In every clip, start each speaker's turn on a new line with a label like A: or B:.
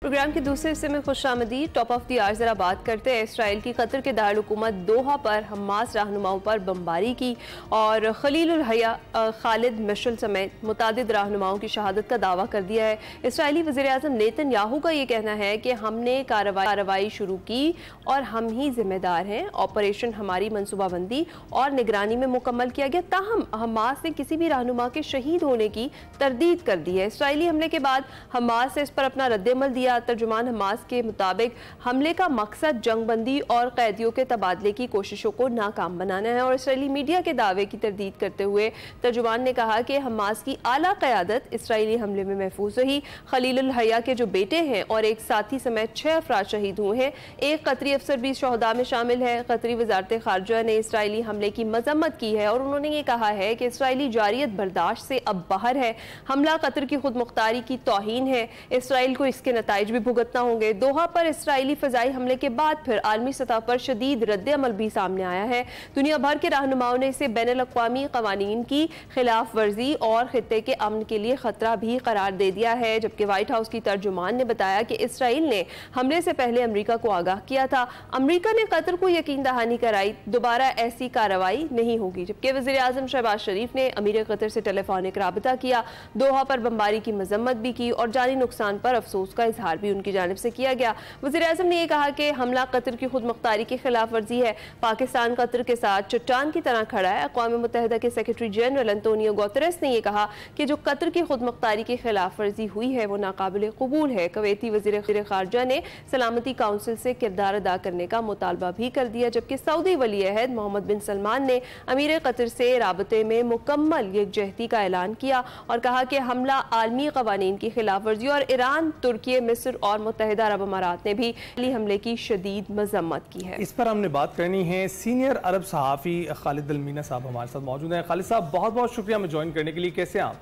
A: Programme کے دوسرے حصے میں خوش آمدید۔ ٹاپ آف دی آر ذرا بات کرتے ہیں اسرائیل کی قطر کے دارالحکومت دوحہ پر حماس رہنماؤں پر بمباری کی اور خلیل الحیا خالد مشعل سمیت متعدد رہنماؤں کی شہادت کا دعویٰ کر دیا ہے۔ اسرائیلی وزیراعظم نیتن یاہو کا یہ کہنا ہے کہ ہم نے کارروائی شروع کی اور ہم ہی ذمہ دار ہیں۔ آپریشن ہماری منصوبہ بندی اور نگرانی میں مکمل کیا گیا، تاہم حماس نے کسی بھی رہنما کے شہید ہونے کی تردید کر دی ہے۔ اسرائیلی حملے کے بعد حماس نے اس پر اپنا رد عمل دیا۔ ترجمان حماس کے مطابق حملے کا مقصد جنگ بندی اور قیدیوں کے تبادلے کی کوششوں کو ناکام بنانا ہے، اور اسرائیلی میڈیا کے دعوے کی تردید کرتے ہوئے ترجمان نے کہا کہ حماس کی اعلیٰ قیادت اسرائیلی حملے میں محفوظ رہی۔ خلیل الحیا کے جو بیٹے ہیں اور ایک ساتھی سمیت 6 افراد شہید ہوئے ہیں، ایک قطری افسر بھی شہداء میں شامل ہے۔ قطری وزارت خارجہ نے اسرائیلی حملے کی مذمت کی ہے اور انہوں نے یہ کہا ہے کہ اسرائیلی جارحیت برداشت سے اب باہر ہے۔ حملہ قطر کی خود مختاری کی توہین ہے، اسرائیل کو اس کے نتائج بھی بھگتنا ہوں گے۔ دوحہ پر اسرائیلی فضائی حملے کے بعد پھر عالمی سطح پر شدید رد عمل بھی سامنے آیا ہے۔ دنیا بھر کے رہنماؤں نے اسے بین الاقوامی قوانین کی خلاف ورزی اور خطے کے امن کے لیے خطرہ بھی قرار دے دیا ہے، جبکہ وائٹ ہاؤس کی ترجمان نے بتایا کہ اسرائیل نے حملے سے پہلے امریکہ کو آگاہ کیا تھا۔ امریکہ نے قطر کو یقین دہانی کرائی دوبارہ ایسی کارروائی نہیں ہوگی، جبکہ وزیر اعظم شہباز شریف نے امیر قطر سے ٹیلی فونک رابطہ کیا، دوحہ پر بمباری کی مذمت بھی کی اور جانی نقصان پر افسوس کا اظہار بھی ان کی جانب سے کیا گیا۔ وزیر اعظم نے یہ کہا کہ حملہ قطر کی خود مختاری کی خلاف ورزی ہے۔ پاکستان قطر کے ساتھ چٹان کی طرح کھڑا ہے۔ اقوام متحدہ کے سیکرٹری جنرل انطونیو گوتریس نے یہ کہا کہ جو قطر کی خود مختاری کی خلاف ورزی ہوئی ہے وہ ناقابل قبول ہے۔ کویتی وزیر خارجہ نے سلامتی کونسل سے کردار ادا کرنے کا مطالبہ بھی کر دیا، جبکہ سعودی ولی عہد محمد بن سلمان نے امیر قطر سے رابطے میں مکمل یکجہتی کا اعلان کیا اور کہا کہ حملہ عالمی قوانین کی خلاف ورزی، اور ایران، ترکی، مصر اور متحدہ عرب امارات نے بھی حملے کی شدید مذمت کی ہے۔
B: اس پر ہم نے بات کرنی ہے۔ سینئر عرب صحافی خالد المینا صاحب ہمارے ساتھ موجود ہیں۔ خالد صاحب بہت بہت شکریہ ہمیں جوائن کرنے کے لیے، کیسے ہیں آپ؟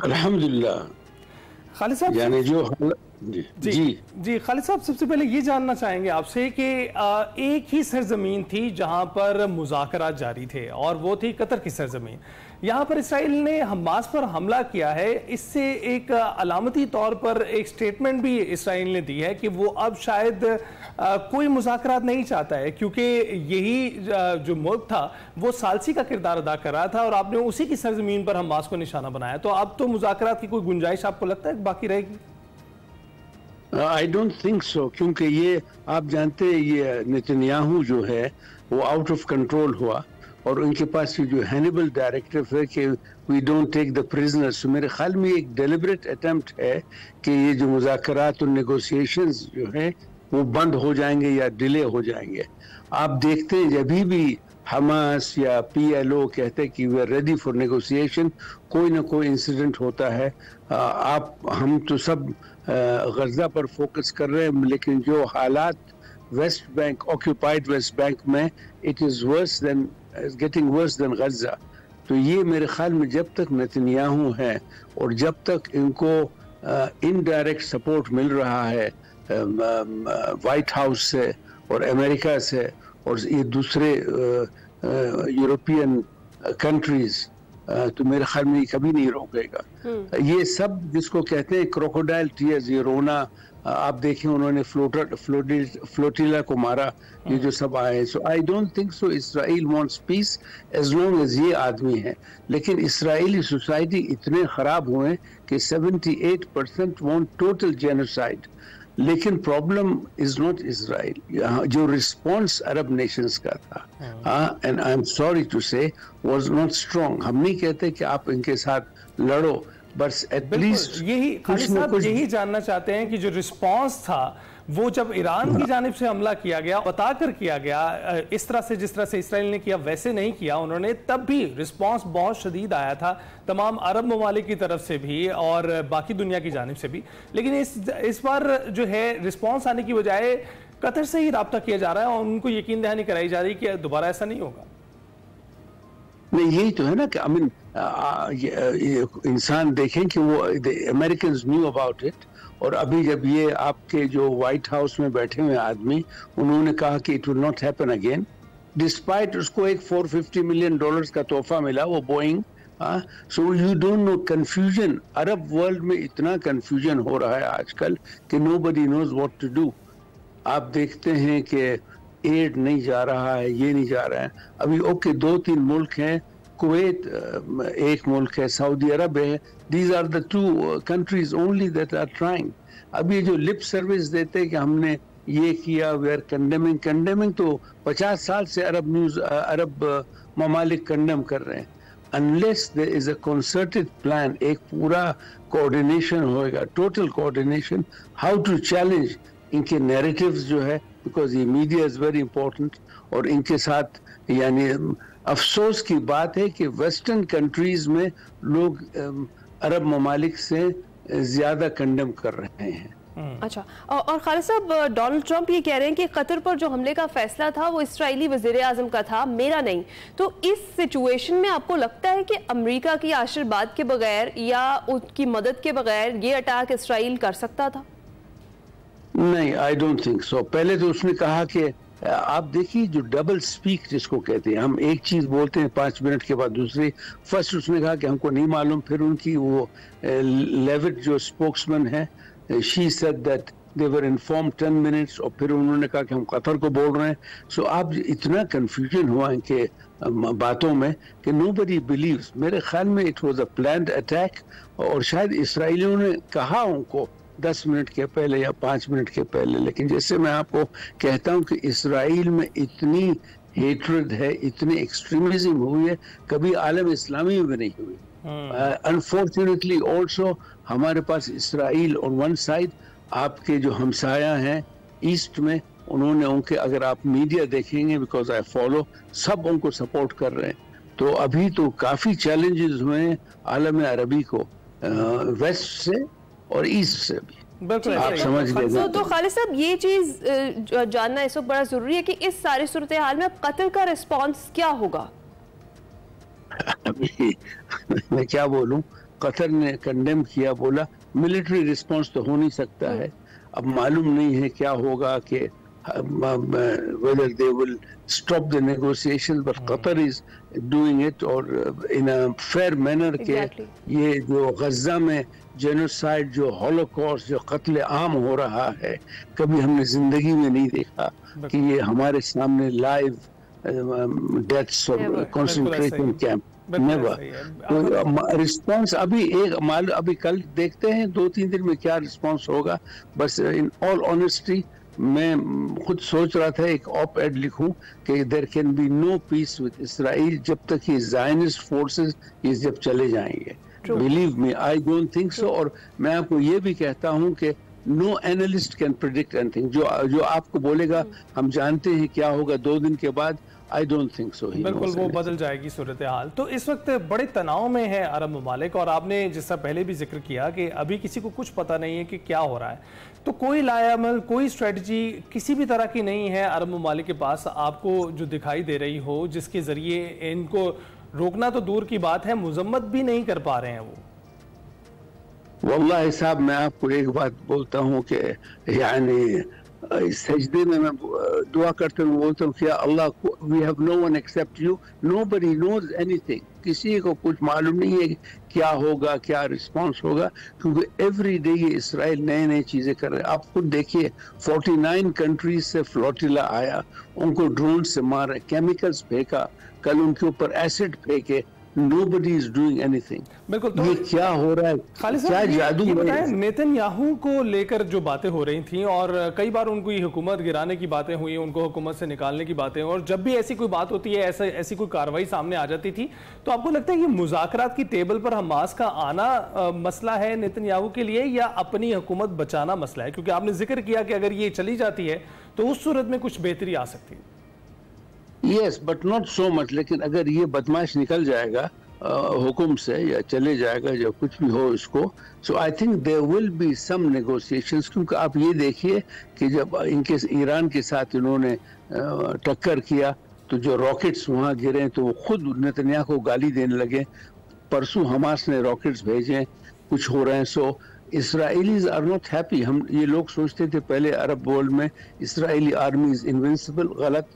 C: الحمدللہ۔
B: خالد صاحب
C: یعنی جو
B: جی خالد صاحب، سب سے پہلے یہ جاننا چاہیں گے آپ سے کہ ایک ہی سرزمین تھی جہاں پر مذاکرات جاری تھے اور وہ تھی قطر کی سرزمین۔ یہاں پر اسرائیل نے حماس پر حملہ کیا ہے، اس سے ایک علامتی طور پر ایک سٹیٹمنٹ بھی اسرائیل نے دی ہے کہ وہ اب شاید کوئی مذاکرات نہیں چاہتا ہے، کیونکہ یہی جو ملک تھا وہ ثالثی کا کردار ادا کر رہا تھا اور آپ نے اسی کی سرزمین پر حماس کو نشانہ بنایا، تو اب تو مذاکرات کی کوئی گنجائش آپ کو لگتا ہے باقی رہے گی؟
C: I don't think so، کیونکہ یہ آپ جانتے ہیں یہ نیتنیاہو جو ہے وہ آؤٹ آف کنٹرول ہوا اور ان کے پاس یہ جو ہینیبل ڈائریکٹو ہے کہ we don't take the prisoners، میرے خیال میں ایک ڈیلیبریٹ اٹیمپٹ ہے کہ یہ جو مذاکرات اور نیگوسیشنز جو ہیں وہ بند ہو جائیں گے یا ڈیلے ہو جائیں گے۔ آپ دیکھتے ہیں جبھی بھی حماس یا پی ایل او کہتے ہیں کہ we are ready for negotiation، کوئی نہ کوئی انسیڈنٹ ہوتا ہے۔ ہم تو سب غزہ پر فوکس کر رہے ہیں، لیکن جو حالات West Bank, occupied West Bank میں it is getting worse than Gaza, تو یہ میرے خیال میں جب تک نیتنیاہو ہے اور جب تک ان کو انڈائریکٹ سپورٹ مل رہا ہے وائٹ ہاؤس سے اور امریکہ سے اور یہ دوسرے یورپین کنٹریز، تو میرے خیال میں یہ کبھی نہیں روکے گا۔ یہ سب جس کو کہتے ہیں کروکوڈائل ٹیئرز، یہ رونا، آپ دیکھیں انہوں نے فلوٹیلا کو مارا، یہ جو سب آئے۔ So I don't think so Israel wants peace as long as یہ آدمی ہے، لیکن اسرائیلی سوسائٹی اتنے خراب ہوئے کہ 78% وانٹ ٹوٹل جینوسائڈ، لیکن پرابلم از ناٹ اسرائیل، جو رسپانس عرب نیشنز کا تھا and I am sorry to say was not strong. ہم نہیں کہتے کہ آپ ان کے ساتھ لڑو، بس ایٹ لیسٹ
B: یہی جاننا چاہتے ہیں کہ جو رسپانس تھا وہ جب ایران کی جانب سے حملہ کیا گیا، بتا کر کیا گیا، اس طرح سے جس طرح سے اسرائیل نے کیا ویسے نہیں کیا انہوں نے، تب بھی رسپانس بہت شدید آیا تھا تمام عرب ممالک کی طرف سے بھی اور باقی دنیا کی جانب سے بھی، لیکن اس بار جو ہے رسپانس آنے کی بجائے قطر سے ہی رابطہ کیا جا رہا ہے اور ان کو یقین دہانی کرائی جا رہی ہے کہ دوبارہ ایسا نہیں ہوگا۔
C: نہیں، یہی تو ہے نا کہ انسان دیکھیں کہ وہ امریکنز نیو اباؤٹ اٹ، اور ابھی جب یہ آپ کے جو وائٹ ہاؤس میں بیٹھے ہوئے آدمی انہوں نے کہا کہ it will not happen again, despite اس کو ایک $450 ملین کا تحفہ ملا، وہ Boeing so you don't know confusion Arab world میں اتنا کنفیوژن ہو رہا ہے آج کل کہ nobody knows what to do. آپ دیکھتے ہیں کہ ایڈ نہیں جا رہا ہے, یہ نہیں جا رہا ہے. ابھی اوکے 2-3 ملک ہیں, کویت ایک ملک ہے, سعودی عرب ہے, these are the 2 countries only that are trying. اب یہ جو لپ سروس دیتے کہ ہم نے یہ کیا, وی آر کنڈیمنگ تو 50 سال سے عرب ممالک کنڈیم کر رہے ہیں. unless there is a concerted plan, ایک پورا کوآرڈینیشن ہوئے گا, total coordination, how to challenge ان کے نیریٹیوز جو ہے, بیکاز یہ میڈیا از ویری امپورٹنٹ. اور ان کے ساتھ یعنی افسوس کی بات ہے کہ ویسٹرن کنٹریز میں لوگ عرب ممالک سے زیادہ کنڈیم کر رہے ہیں.
A: اچھا, اور خالد صاحب ڈونلڈ ٹرمپ یہ کہہ رہے ہیں کہ قطر پر جو حملے کا فیصلہ تھا وہ اسرائیلی وزیر اعظم کا تھا, میرا نہیں. تو اس سچویشن میں آپ کو لگتا ہے کہ امریکہ کی آشرواد کے بغیر یا ان کی مدد کے بغیر یہ اٹیک اسرائیل کر سکتا تھا؟
C: نہیں, آئی ڈونٹ تھنک سو. پہلے تو اس نے کہا کہ آپ دیکھیے جو ڈبل سپیک جس کو کہتے ہیں, ہم ایک چیز بولتے ہیں 5 منٹ کے بعد دوسری. فرسٹ اس نے کہا کہ ہم کو نہیں معلوم, پھر ان کی وہ لیوٹ جو اسپوکس مین ہے, she said that they were informed 10 minutes, اور پھر انہوں نے کہا کہ ہم قطر کو بول رہے ہیں. سو آپ اتنا کنفیوژن ہوا ان کے باتوں میں کہ nobody believes. میرے خیال میں it was a planned attack, اور شاید اسرائیلیوں نے کہا ان کو 10 منٹ کے پہلے یا 5 منٹ کے پہلے. لیکن جیسے میں آپ کو کہتا ہوں کہ اسرائیل میں اتنی ہیٹرڈ ہے, اتنی ایکسٹریمزم ہوئی ہے, کبھی عالم اسلامی میں نہیں ہوئی. Unfortunately also ہمارے پاس اسرائیل on one side, آپ کے جو ہمسایہ ہیں ایسٹ میں, انہوں نے ان کے, اگر آپ میڈیا دیکھیں گے because I follow, سب ان کو سپورٹ کر رہے ہیں. تو ابھی تو کافی چیلنجز ہوئے ہیں عالم عربی کو, ویسٹ سے اور ایسٹ سے بھی. آپ سمجھ گئے.
A: تو خالد صاحب یہ چیز جاننا اس وقت بڑا ضروری ہے کہ اس ساری صورتحال میں قطر کا ریسپانس کیا ہوگا؟
C: میں کیا بولوں, قطر نے کنڈیم کیا, بولا ملٹری ریسپانس تو ہو نہیں سکتا ہے. اب معلوم نہیں ہے کیا ہوگا کہ whether they will stop the negotiations, but Qatar is doing it اور in a fair manner کہ یہ جو غزہ میں جینوسائیڈ, جو ہولوکاسٹ, جو قتل عام ہو رہا ہے, کبھی ہم نے زندگی میں نہیں دیکھا کہ یہ ہمارے سامنے لائیو ڈیتھس اور کنسنٹریشن کیمپ. رسپانس ابھی کل دیکھتے ہیں 2-3 دن میں کیا رسپانس ہوگا. بس ان آل آنیسٹی میں خود سوچ رہا تھا ایک آپ ایڈ لکھوں کہ there can be no peace with Israel جب تک یہ زائنسٹ فورسز یہ جب چلے جائیں گے. Believe me, I don't think so. اور میں آپ کو یہ بھی کہتا ہوں کہ no analyst can predict anything. جو آپ کو بولے گا ہم جانتے ہیں کیا ہوگا 2 دن کے بعد, I don't think so.
B: بالکل وہ بدل جائے گی صورتحال. تو اس وقت بڑے تناؤ میں ہے عرب ممالک, اور آپ نے جس طرح پہلے بھی ذکر کیا کہ ابھی کسی کو کچھ پتہ نہیں ہے کہ کیا ہو رہا ہے. تو کوئی لایا عمل, کوئی اسٹریٹجی کسی بھی طرح کی نہیں ہے عرب ممالک کے پاس آپ کو جو دکھائی دے رہی ہو, جس کے ذریعے ان کو روکنا تو دور کی بات ہے, مذمت بھی نہیں کر پا رہے ہیں وہ.
C: واللہ صاحب میں آپ کو ایک بات بولتا ہوں کہ یعنی سجدے میں دعا کرتے ہوں, بولتا ہوں کہ اللہ we have no one except you, nobody knows anything. کسی کو کچھ معلوم نہیں ہے کیا ہوگا, کیا رسپانس ہوگا, کیونکہ ایوری ڈے یہ اسرائیل نئے چیزیں کر رہے ہیں. آپ خود دیکھیے 49 کنٹریز سے فلوٹیلا آیا, ان کو ڈرون سے مارے, کیمیکلز پھینکا, کل ان کے اوپر acid پھینکے. Nobody is doing anything. یہ کیا ہو رہا ہے, کیا جادو ہو رہا ہے.
B: نیتن یاہو کو لے کر جو باتیں ہو رہی تھیں, اور کئی بار ان کو یہ حکومت گرانے کی باتیں ہوئی, ان کو حکومت سے نکالنے کی باتیں, اور جب بھی ایسی کوئی بات ہوتی ہے, ایسی کوئی کارروائی سامنے آ جاتی تھی, تو آپ کو لگتا ہے یہ مذاکرات کی ٹیبل پر حماس کا آنا مسئلہ ہے نیتن یاہو کے لیے, یا اپنی حکومت بچانا مسئلہ ہے؟ کیونکہ آپ نے ذکر کیا کہ اگر یہ چلی جاتی ہے تو اس صورت میں کچھ بہتری آ سکتی ہے.
C: یس بٹ ناٹ سو مچ. لیکن اگر یہ بدماش نکل جائے گا حکم سے یا چلے جائے گا یا کچھ بھی ہو اس کو, so I think there will be some negotiations. کیونکہ آپ یہ دیکھیے کہ جب ان کے ایران کے ساتھ انہوں نے ٹکر کیا تو جو راکٹس وہاں گرے تو وہ خود نیتنیاہو کو گالی دینے لگے. پرسوں حماس نے راکٹس بھیجے, کچھ ہو رہے ہیں. سو اسرائیلیز آر ناٹ ہیپی. ہم یہ لوگ سوچتے تھے پہلے عرب ورلڈ میں اسرائیلی آرمی از انوینسیبل, غلط.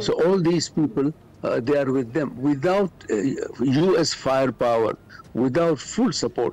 C: so all these people they are with them without US fire power, without full support।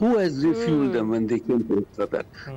C: who has refueled them when they came to Qatar।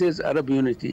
C: says Arab unity,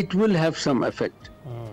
C: it will have some effect।